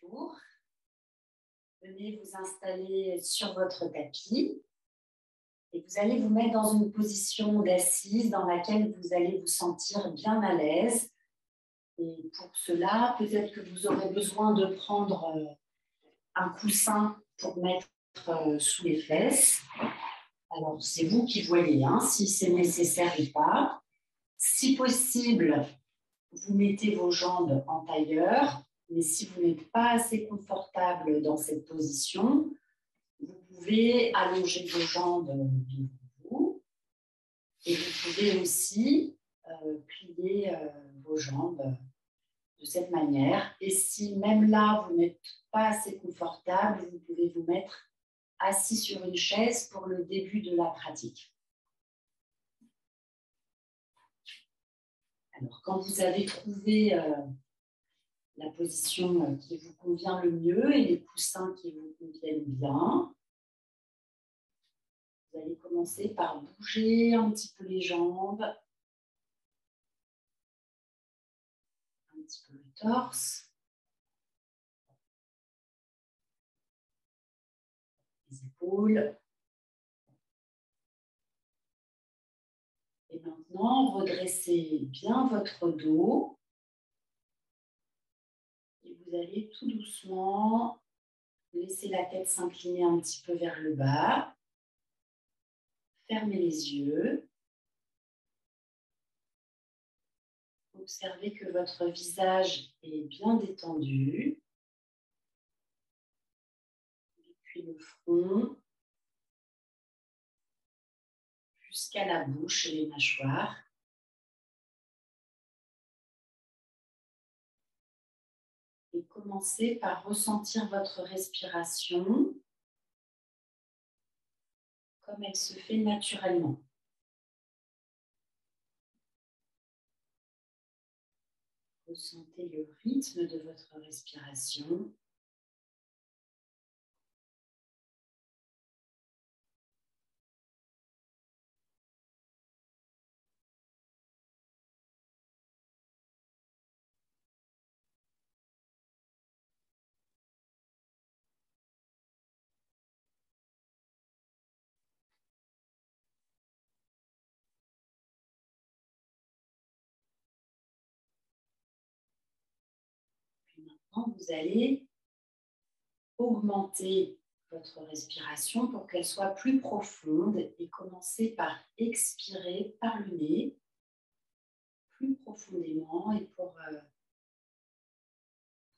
Bonjour. Venez vous installer sur votre tapis et vous allez vous mettre dans une position d'assise dans laquelle vous allez vous sentir bien à l'aise. Et pour cela, peut-être que vous aurez besoin de prendre un coussin pour mettre sous les fesses. Alors, c'est vous qui voyez si c'est nécessaire ou pas. Si possible, vous mettez vos jambes en tailleur, mais si vous n'êtes pas assez confortable dans cette position, vous pouvez allonger vos jambes devant vous et vous pouvez aussi plier vos jambes de cette manière. Et si même là, vous n'êtes pas assez confortable, vous pouvez vous mettre assis sur une chaise pour le début de la pratique. Alors, quand vous avez trouvé la position qui vous convient le mieux et les coussins qui vous conviennent bien, vous allez commencer par bouger un petit peu les jambes, un petit peu le torse, les épaules. Et maintenant, redressez bien votre dos et vous allez tout doucement laisser la tête s'incliner un petit peu vers le bas. Fermez les yeux. Observez que votre visage est bien détendu. Depuis le front jusqu'à la bouche et les mâchoires. Et commencez par ressentir votre respiration comme elle se fait naturellement. Ressentez le rythme de votre respiration. Puis maintenant, vous allez augmenter votre respiration pour qu'elle soit plus profonde et commencer par expirer par le nez plus profondément. Et pour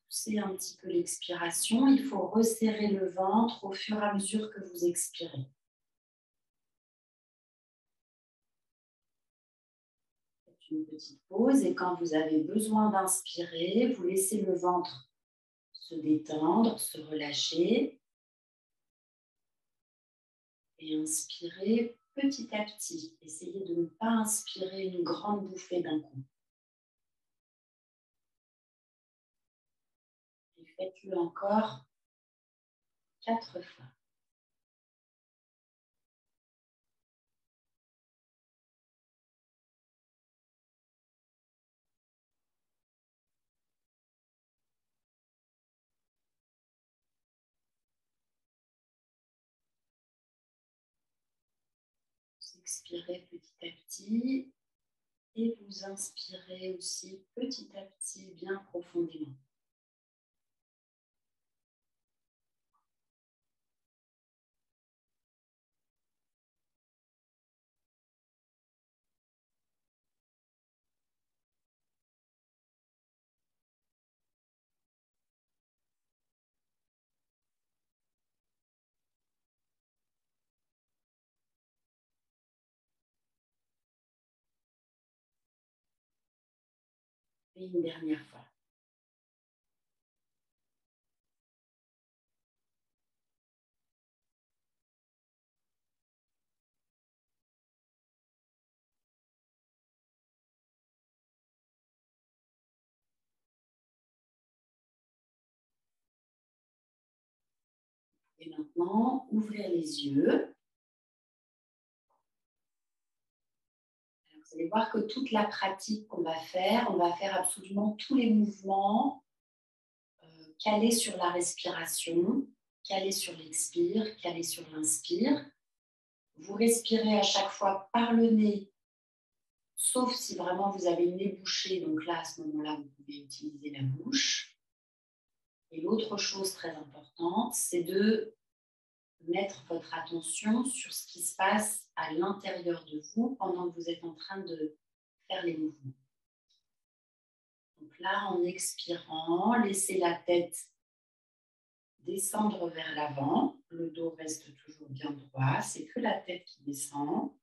pousser un petit peu l'expiration, il faut resserrer le ventre au fur et à mesure que vous expirez. Faites une petite pause et quand vous avez besoin d'inspirer, vous laissez le ventre se détendre, se relâcher et inspirer petit à petit. Essayez de ne pas inspirer une grande bouffée d'un coup. Et faites-le encore 4 fois. Vous expirez petit à petit et vous inspirez aussi petit à petit bien profondément. Et une dernière fois. Et maintenant, ouvrez les yeux. Vous allez voir que toute la pratique qu'on va faire, on va faire absolument tous les mouvements calé sur la respiration, calé sur l'expire, calé sur l'inspire. Vous respirez à chaque fois par le nez, sauf si vraiment vous avez le nez bouché. Donc là, à ce moment-là, vous pouvez utiliser la bouche. Et l'autre chose très importante, c'est de mettre votre attention sur ce qui se passe à l'intérieur de vous pendant que vous êtes en train de faire les mouvements. Donc là, en expirant, laissez la tête descendre vers l'avant. Le dos reste toujours bien droit. C'est que la tête qui descend.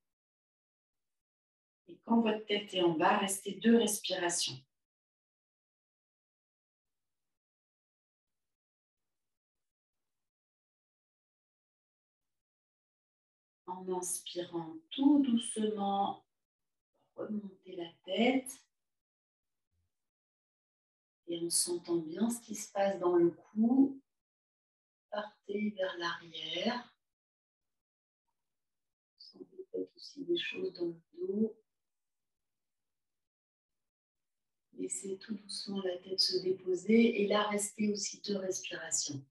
Et quand votre tête est en bas, restez 2 respirations. En inspirant tout doucement, remontez la tête. Et en sentant bien ce qui se passe dans le cou, partez vers l'arrière. Sentez peut-être aussi des choses dans le dos. Laissez tout doucement la tête se déposer et là, restez aussi 2 respirations.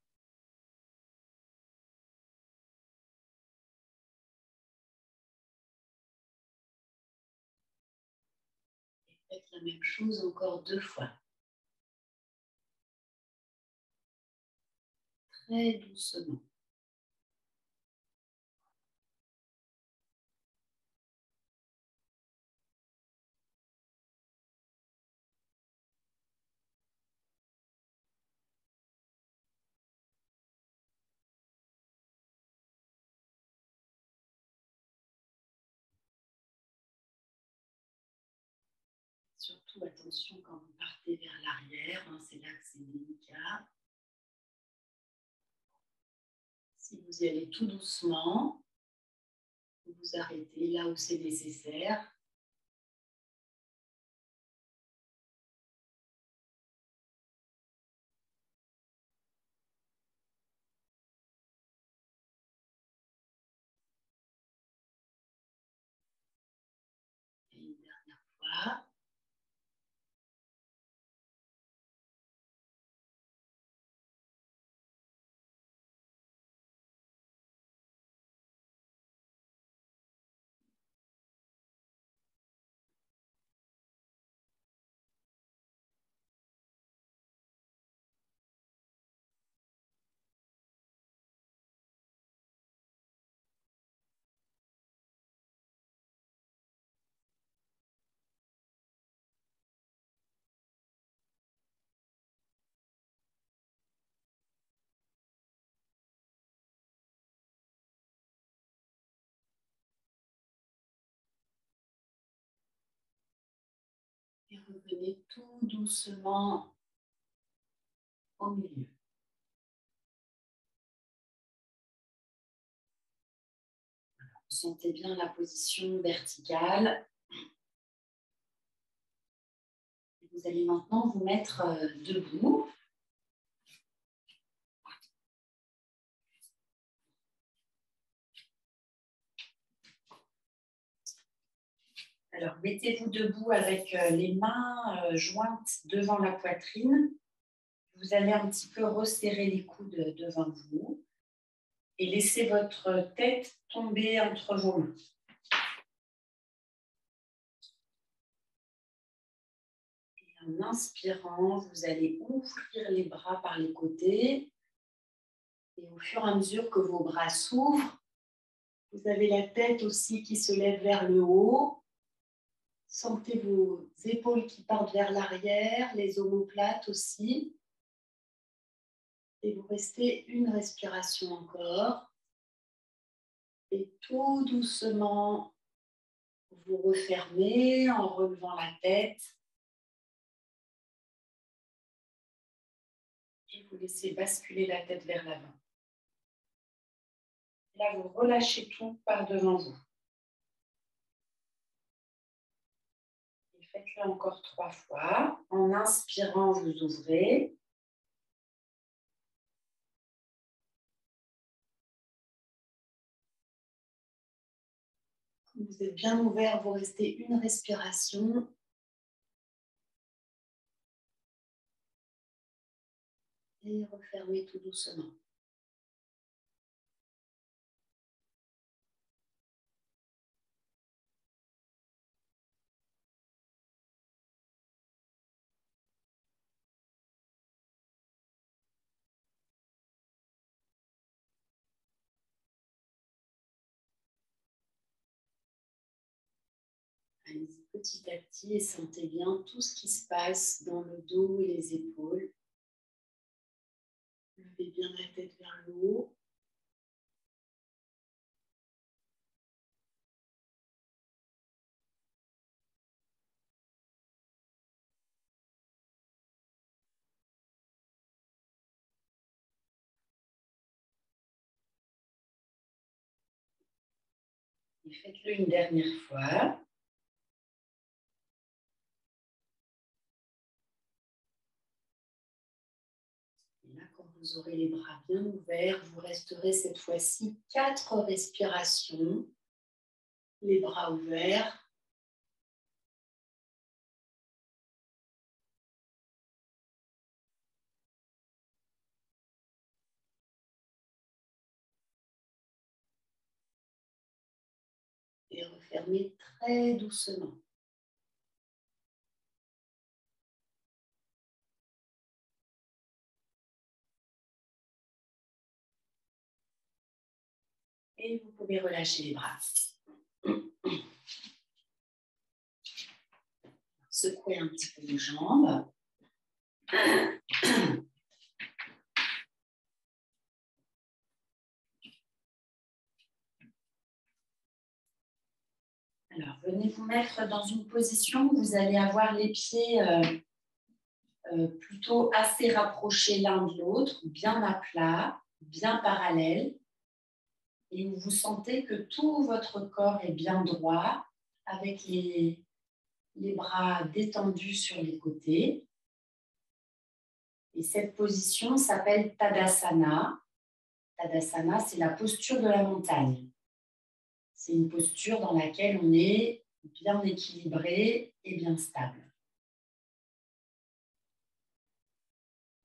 Et faites la même chose encore 2 fois. Très doucement. Surtout attention quand vous partez vers l'arrière, c'est là que c'est délicat. Si vous y allez tout doucement, vous vous arrêtez là où c'est nécessaire. Et une dernière fois. Et revenez tout doucement au milieu. Sentez bien la position verticale. Vous allez maintenant vous mettre debout. Alors, mettez-vous debout avec les mains jointes devant la poitrine. Vous allez un petit peu resserrer les coudes devant vous et laissez votre tête tomber entre vos mains. Et en inspirant, vous allez ouvrir les bras par les côtés. Et au fur et à mesure que vos bras s'ouvrent, vous avez la tête aussi qui se lève vers le haut. Sentez vos épaules qui partent vers l'arrière, les omoplates aussi. Et vous restez une respiration encore. Et tout doucement, vous refermez en relevant la tête. Et vous laissez basculer la tête vers l'avant. Là, vous relâchez tout par devant vous. Et faites-le encore 3 fois. En inspirant, vous ouvrez. Quand vous êtes bien ouvert, vous restez une respiration. Et refermez tout doucement. Allez-y petit à petit et sentez bien tout ce qui se passe dans le dos et les épaules. Levez bien la tête vers le haut. Et faites-le une dernière fois. Et là, quand vous aurez les bras bien ouverts, vous resterez cette fois-ci 4 respirations. Les bras ouverts. Et refermez très doucement. Et vous pouvez relâcher les bras. Secouez un petit peu les jambes. Alors, venez vous mettre dans une position où vous allez avoir les pieds plutôt assez rapprochés l'un de l'autre, bien à plat, bien parallèles, et où vous sentez que tout votre corps est bien droit, avec les bras détendus sur les côtés. Et cette position s'appelle Tadasana. Tadasana, c'est la posture de la montagne. C'est une posture dans laquelle on est bien équilibré et bien stable.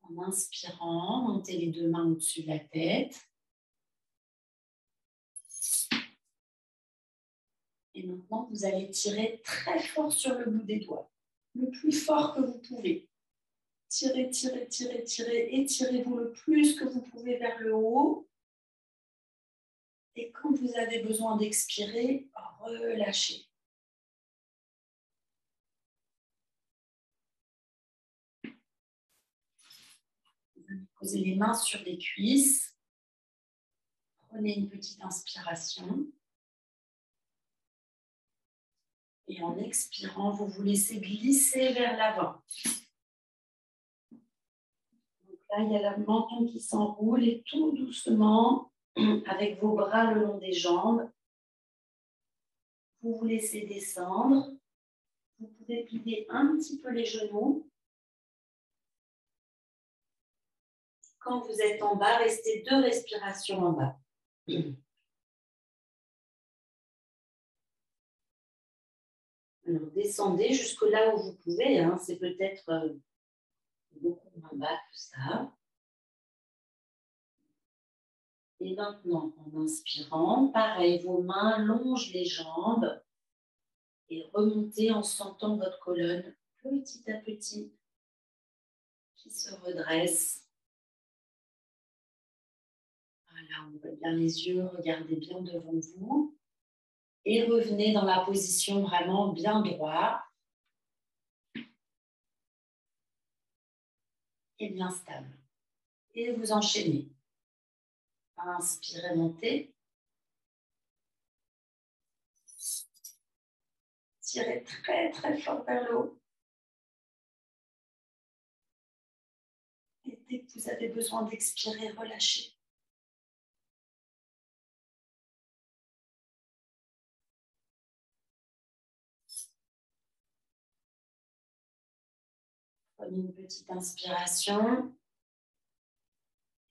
En inspirant, montez les 2 mains au-dessus de la tête. Et maintenant, vous allez tirer très fort sur le bout des doigts. Le plus fort que vous pouvez. Tirez, tirez, tirez, tirez. Étirez-vous le plus que vous pouvez vers le haut. Et quand vous avez besoin d'expirer, relâchez. Posez les mains sur les cuisses. Prenez une petite inspiration. Et en expirant, vous vous laissez glisser vers l'avant. Donc là, il y a le menton qui s'enroule et tout doucement, avec vos bras le long des jambes, vous vous laissez descendre. Vous pouvez plier un petit peu les genoux. Quand vous êtes en bas, restez 2 respirations en bas. Alors, descendez jusque là où vous pouvez. C'est peut-être beaucoup moins bas que ça. Et maintenant, en inspirant, pareil, vos mains longent les jambes et remontez en sentant votre colonne petit à petit qui se redresse. Voilà, on ouvre bien les yeux, regardez bien devant vous et revenez dans la position vraiment bien droite et bien stable. Et vous enchaînez. Inspirez, montez. Tirez très très fort vers le haut. Et dès que vous avez besoin d'expirer, relâchez. Prenez une petite inspiration.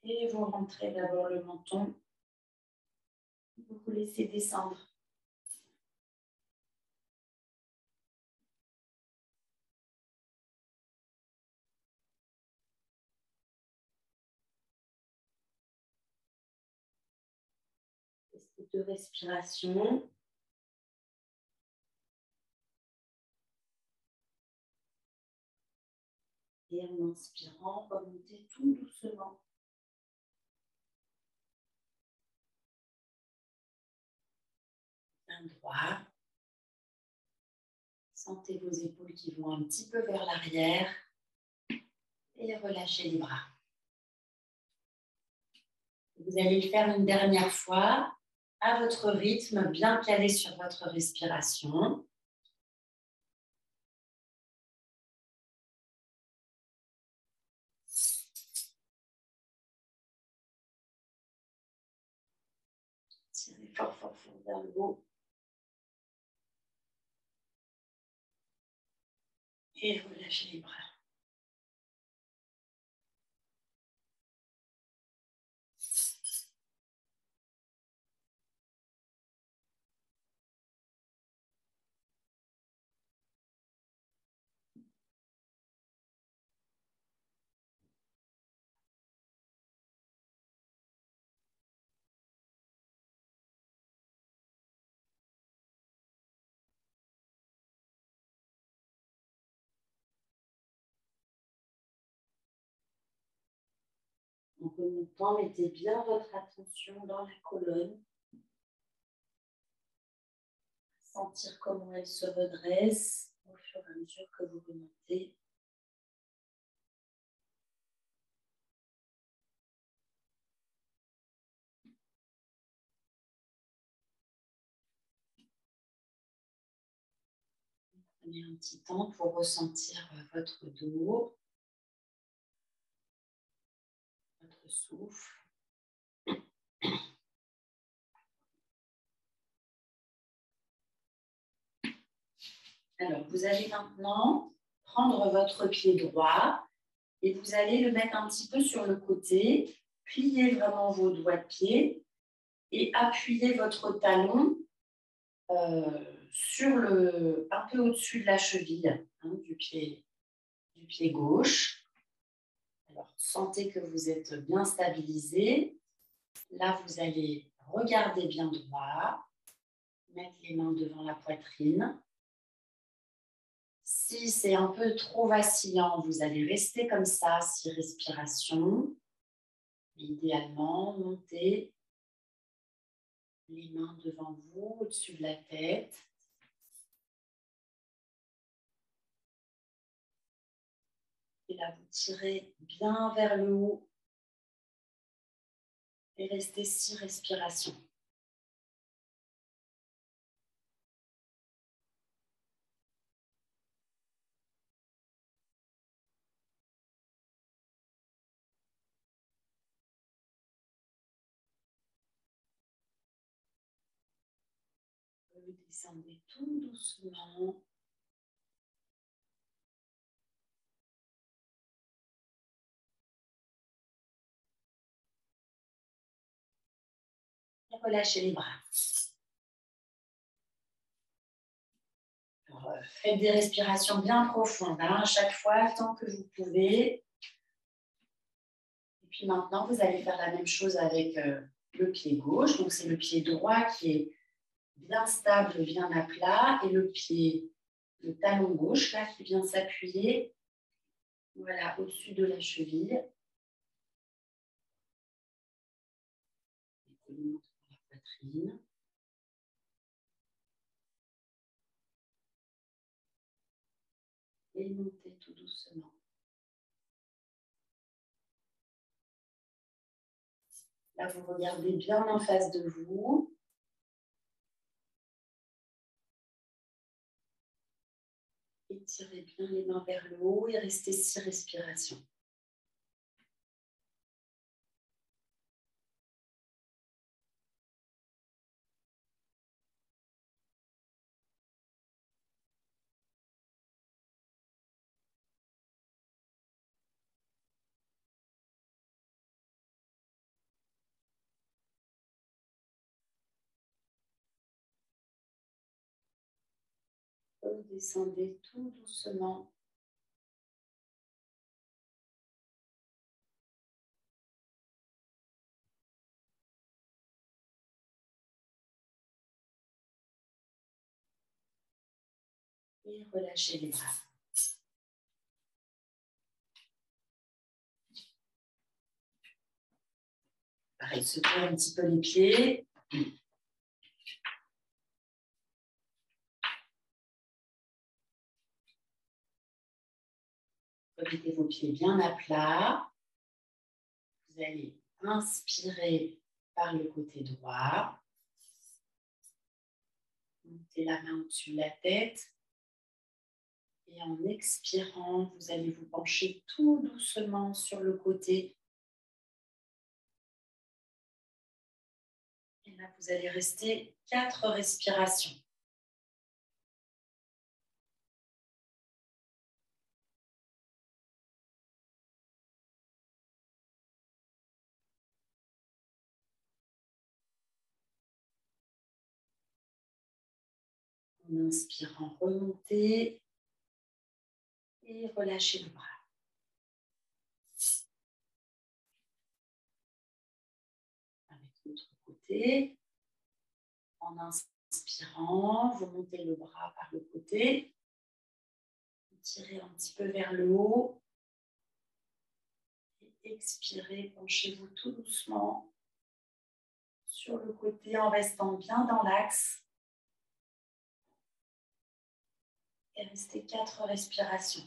Et vous rentrez d'abord le menton. Vous vous laissez descendre. de respiration. Et en inspirant, remontez tout doucement. Bien droit. Sentez vos épaules qui vont un petit peu vers l'arrière. Et relâchez les bras. Vous allez le faire une dernière fois, à votre rythme, bien calé sur votre respiration. Tirez fort, fort, fort vers le haut. Et relâchez les bras. En remontant, mettez bien votre attention dans la colonne. Sentir comment elle se redresse au fur et à mesure que vous remontez. Prenez un petit temps pour ressentir votre dos, votre souffle. Alors, vous allez maintenant prendre votre pied droit et vous allez le mettre un petit peu sur le côté. Pliez vraiment vos doigts de pied et appuyez votre talon sur un peu au-dessus de la cheville du pied gauche. Alors, sentez que vous êtes bien stabilisé. Là, vous allez regarder bien droit, mettre les mains devant la poitrine. Si c'est un peu trop vacillant, vous allez rester comme ça, 6 respirations. Idéalement, montez les mains devant vous, au-dessus de la tête. Et là, vous tirez bien vers le haut et restez 6 respirations. Vous descendez tout doucement. Et relâchez les bras. Alors, faites des respirations bien profondes à chaque fois, tant que vous pouvez. Et puis maintenant, vous allez faire la même chose avec le pied gauche. Donc, c'est le pied droit qui est bien stable, bien à plat. Et le talon gauche, là, qui vient s'appuyer, voilà, au-dessus de la cheville. Et monte pour la poitrine. Et montez tout doucement. Là, vous regardez bien en face de vous. Étirez bien les mains vers le haut et restez 6 respirations. Descendez tout doucement. Et relâchez les bras. Pareil, secouez un petit peu les pieds. Remettez vos pieds bien à plat. Vous allez inspirer par le côté droit. Montez la main au-dessus de la tête. Et en expirant, vous allez vous pencher tout doucement sur le côté. Et là, vous allez rester 4 respirations. En inspirant, remontez et relâchez le bras. Avec l'autre côté, en inspirant, vous montez le bras par le côté, tirez un petit peu vers le haut et expirez, penchez-vous tout doucement sur le côté en restant bien dans l'axe et restez 4 respirations.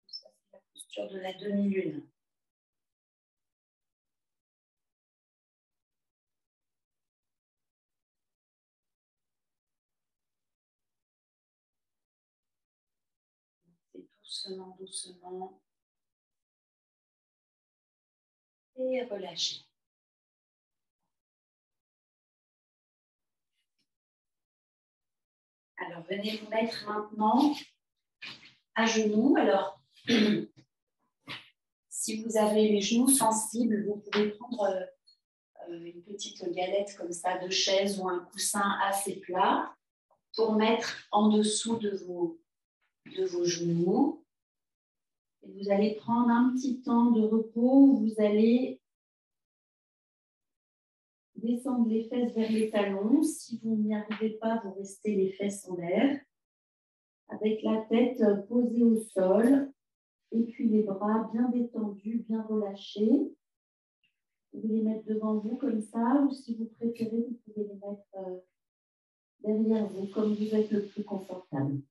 Ça, c'est la posture de la demi-lune. Doucement, doucement. Et relâchez. Alors, venez vous mettre maintenant à genoux. Alors, si vous avez les genoux sensibles, vous pouvez prendre une petite galette comme ça de chaise ou un coussin assez plat pour mettre en dessous de vos genoux. Et vous allez prendre un petit temps de repos où vous allez descendre les fesses vers les talons. Si vous n'y arrivez pas, vous restez les fesses en l'air. Avec la tête posée au sol. Et puis les bras bien détendus, bien relâchés. Vous pouvez les mettre devant vous comme ça. Ou si vous préférez, vous pouvez les mettre derrière vous, comme vous êtes le plus confortable.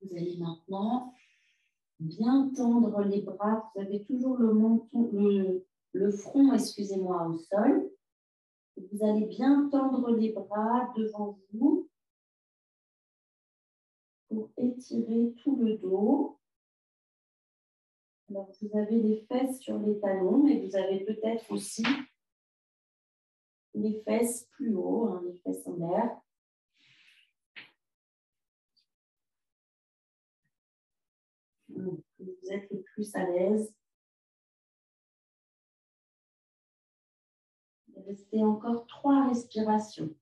Vous allez maintenant bien tendre les bras. Vous avez toujours le menton, le front, excusez-moi, au sol. Vous allez bien tendre les bras devant vous pour étirer tout le dos. Alors, vous avez les fesses sur les talons, mais vous avez peut-être aussi les fesses plus haut, hein, les fesses en l'air. Vous êtes le plus à l'aise. Restez encore 3 respirations.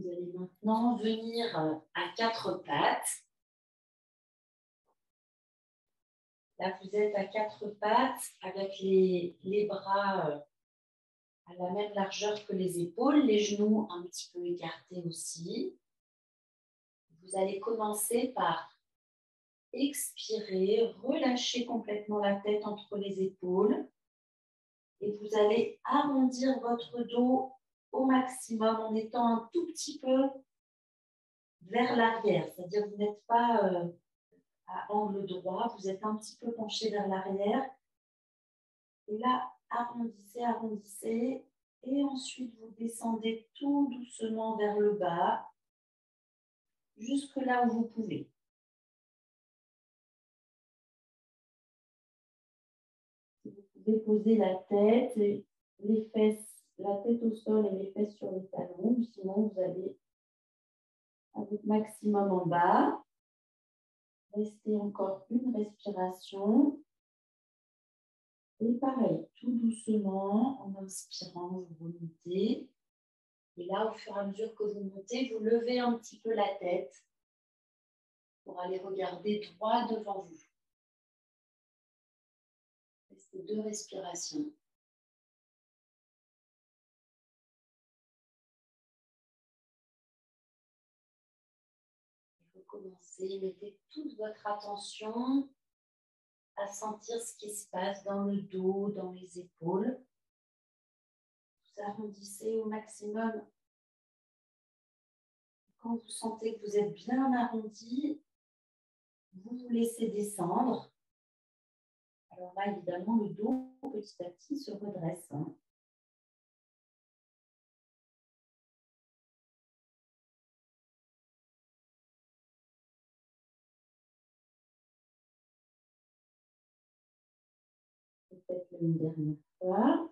Vous allez maintenant venir à 4 pattes. Là, vous êtes à 4 pattes avec les bras à la même largeur que les épaules, les genoux un petit peu écartés aussi. Vous allez commencer par expirer, relâcher complètement la tête entre les épaules et vous allez arrondir votre dos au maximum en étant un tout petit peu vers l'arrière, c'est-à-dire que vous n'êtes pas à angle droit, vous êtes un petit peu penché vers l'arrière. Et là, arrondissez, arrondissez. Et ensuite, vous descendez tout doucement vers le bas, jusque là où vous pouvez. Vous pouvez poser la tête, les fesses, la tête au sol et les fesses sur les talons. Sinon, vous allez à votre maximum en bas. Restez encore une respiration. Et pareil, tout doucement, en inspirant, vous remontez. Et là, au fur et à mesure que vous montez, vous levez un petit peu la tête pour aller regarder droit devant vous. Restez 2 respirations. Et recommencez, mettez toute votre attention à sentir ce qui se passe dans le dos, dans les épaules. Vous arrondissez au maximum. Quand vous sentez que vous êtes bien arrondi, vous vous laissez descendre. Alors là, évidemment, le dos, petit à petit, se redresse. Peut-être une dernière fois.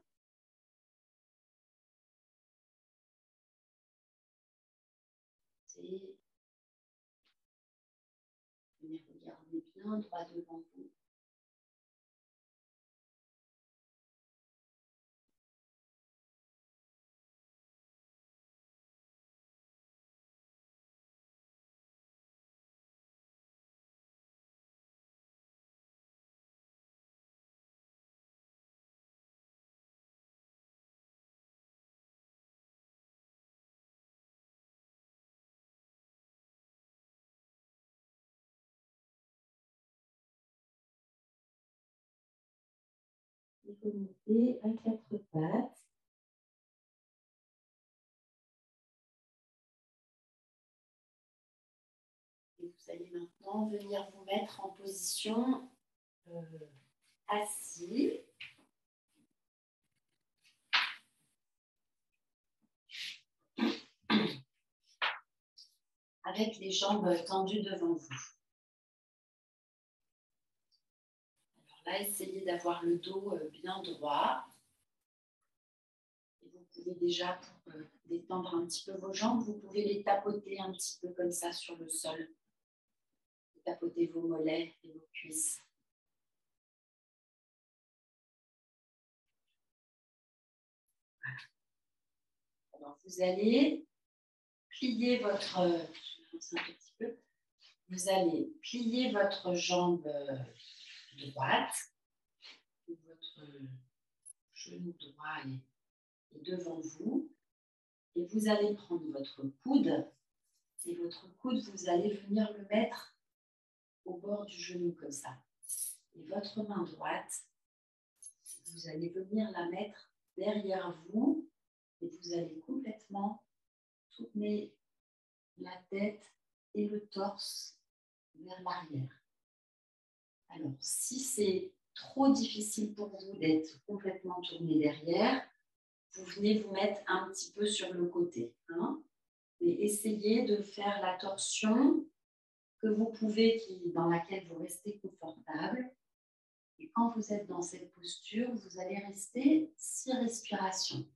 Venez regarder bien droit devant vous. Et remontez à 4 pattes. Et vous allez maintenant venir vous mettre en position assis. Avec les jambes tendues devant vous. Alors là, essayez d'avoir le dos bien droit. Et vous pouvez déjà, pour détendre un petit peu vos jambes, vous pouvez les tapoter un petit peu comme ça sur le sol. Tapoter vos mollets et vos cuisses. Voilà. Alors, vous allez plier votre... je vais un petit peu. Vous allez plier votre jambe droite, votre genou droit est devant vous, et vous allez prendre votre coude, et votre coude, vous allez venir le mettre au bord du genou comme ça. Et votre main droite, vous allez venir la mettre derrière vous, et vous allez complètement tourner la tête et le torse vers l'arrière. Alors, si c'est trop difficile pour vous d'être complètement tourné derrière, vous venez vous mettre un petit peu sur le côté. Et essayez de faire la torsion que vous pouvez, dans laquelle vous restez confortable. Et quand vous êtes dans cette posture, vous allez rester 6 respirations.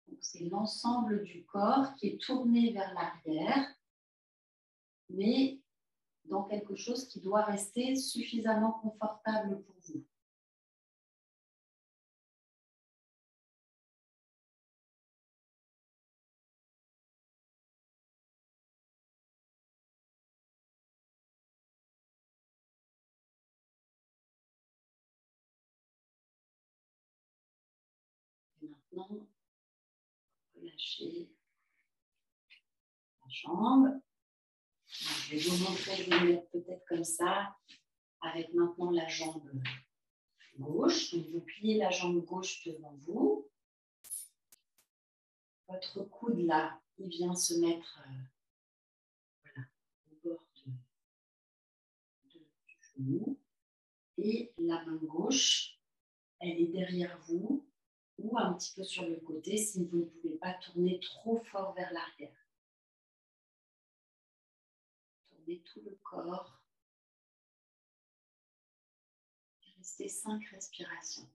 Donc, c'est l'ensemble du corps qui est tourné vers l'arrière, mais dans quelque chose qui doit rester suffisamment confortable pour vous. Et maintenant, relâchez la jambe. Je vais vous montrer de vous mettre peut-être comme ça, avec maintenant la jambe gauche. Donc, vous pliez la jambe gauche devant vous. Votre coude là, il vient se mettre voilà, au bord du genou. Et la main gauche, elle est derrière vous ou un petit peu sur le côté si vous ne pouvez pas tourner trop fort vers l'arrière. Tournez tout le corps. Restez 5 respirations.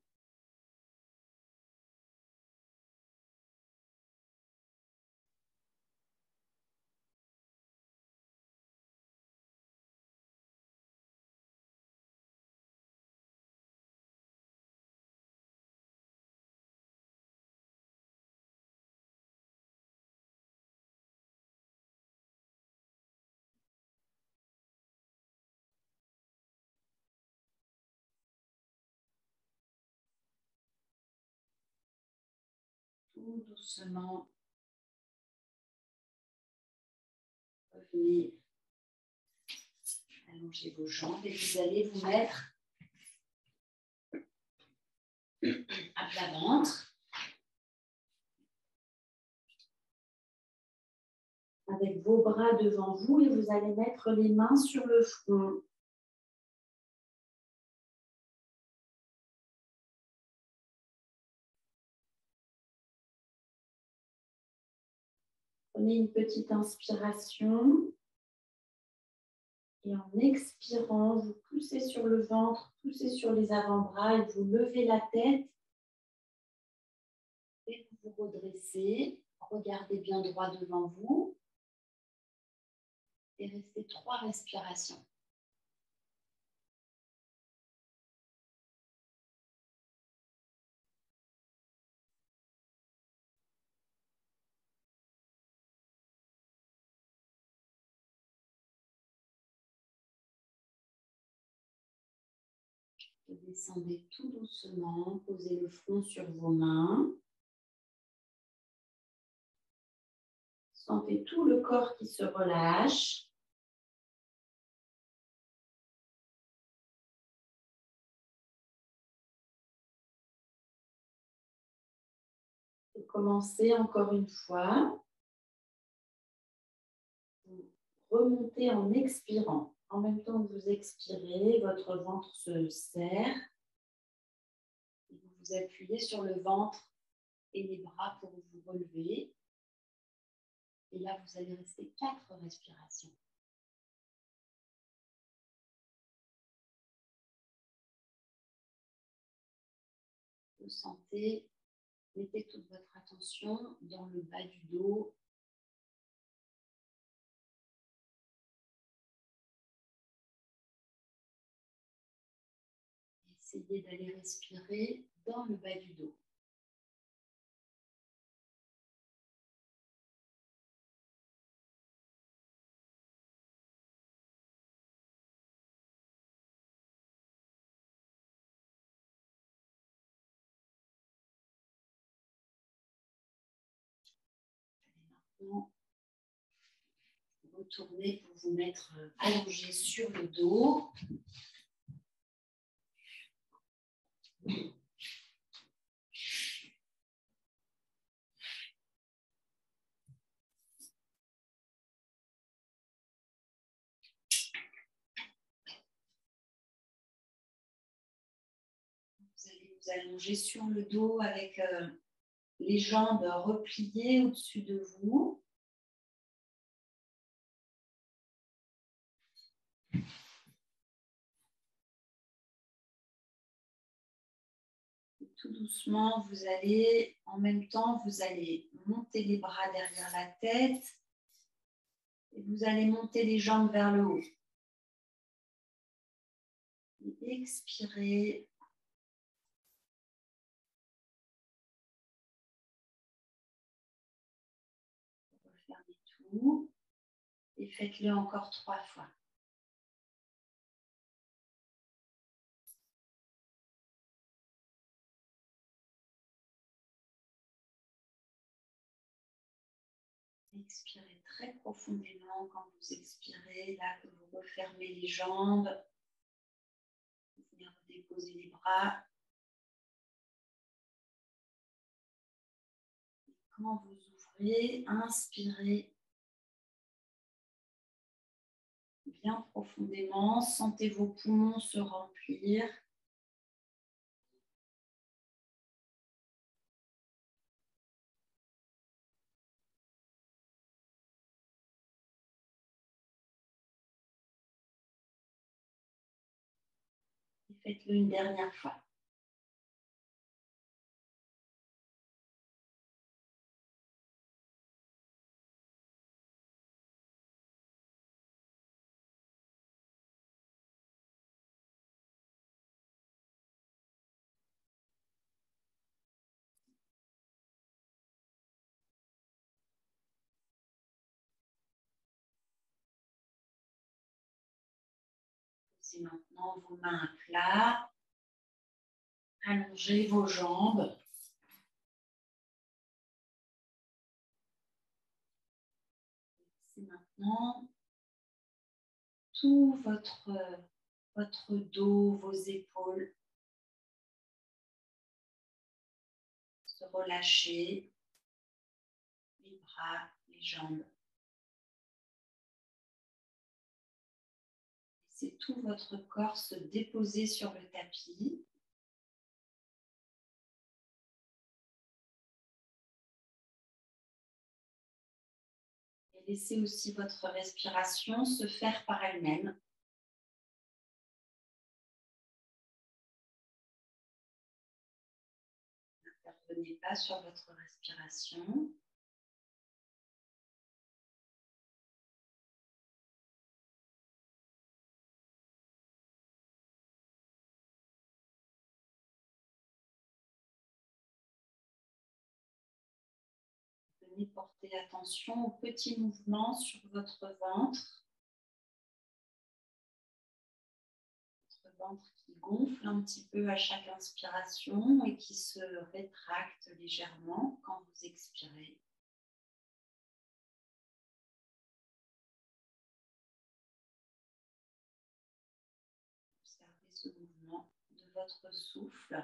Tout doucement, revenez, allongez vos jambes et vous allez vous mettre à plat ventre avec vos bras devant vous et vous allez mettre les mains sur le front. Prenez une petite inspiration et en expirant, vous poussez sur le ventre, poussez sur les avant-bras et vous levez la tête et vous vous redressez. Regardez bien droit devant vous et restez 3 respirations. Vous descendez tout doucement, posez le front sur vos mains. Sentez tout le corps qui se relâche. Et commencez encore une fois. Vous remontez en expirant. En même temps que vous expirez, votre ventre se serre. Et vous vous appuyez sur le ventre et les bras pour vous relever. Et là, vous allez rester 4 respirations. Vous sentez, mettez toute votre attention dans le bas du dos. Essayez d'aller respirer dans le bas du dos. Et maintenant, retournez pour vous mettre allongé sur le dos. Vous allez vous allonger sur le dos avec les jambes repliées au-dessus de vous. Et tout doucement, vous allez, en même temps, vous allez monter les bras derrière la tête et vous allez monter les jambes vers le haut. Et expirez. Refermez tout et faites-le encore 3 fois. Expirez très profondément quand vous expirez, là que vous refermez les jambes. Vous venez redéposer les bras. Et quand vous ouvrez, inspirez bien profondément. Sentez vos poumons se remplir. Faites-le une dernière fois. Posez maintenant vos mains à plat. Allongez vos jambes. C'est maintenant tout votre dos, vos épaules se relâcher, les bras, les jambes. Laissez tout votre corps se déposer sur le tapis. Et laissez aussi votre respiration se faire par elle-même. N'intervenez pas sur votre respiration. Venez porter attention aux petits mouvements sur votre ventre. Votre ventre qui gonfle un petit peu à chaque inspiration et qui se rétracte légèrement quand vous expirez. Observez ce mouvement de votre souffle.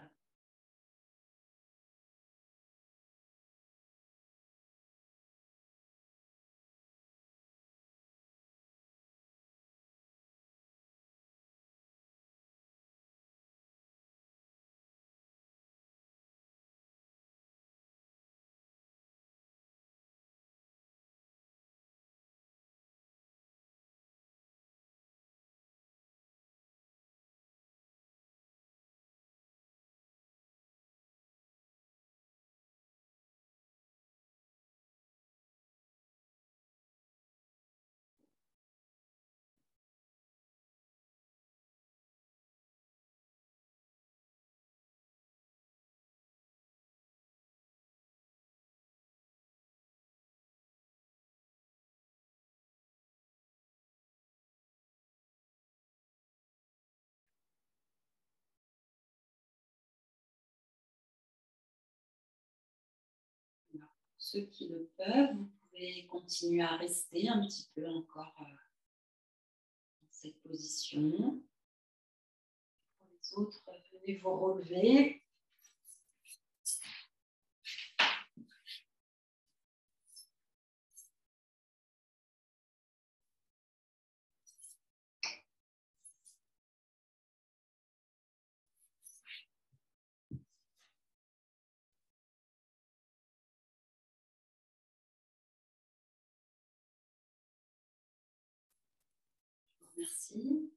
Pour ceux qui le peuvent, vous pouvez continuer à rester un petit peu encore dans cette position. Pour les autres, venez vous relever. Merci.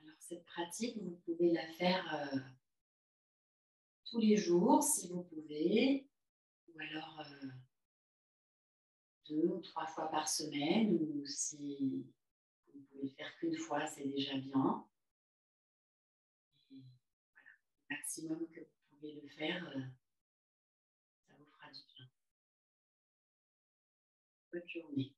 Alors, cette pratique, vous pouvez la faire tous les jours si vous pouvez, ou alors 2 ou 3 fois par semaine, ou si vous ne pouvez faire qu'une fois, c'est déjà bien. Et voilà, le maximum que vous pouvez le faire, ça vous fera du bien. Bonne journée.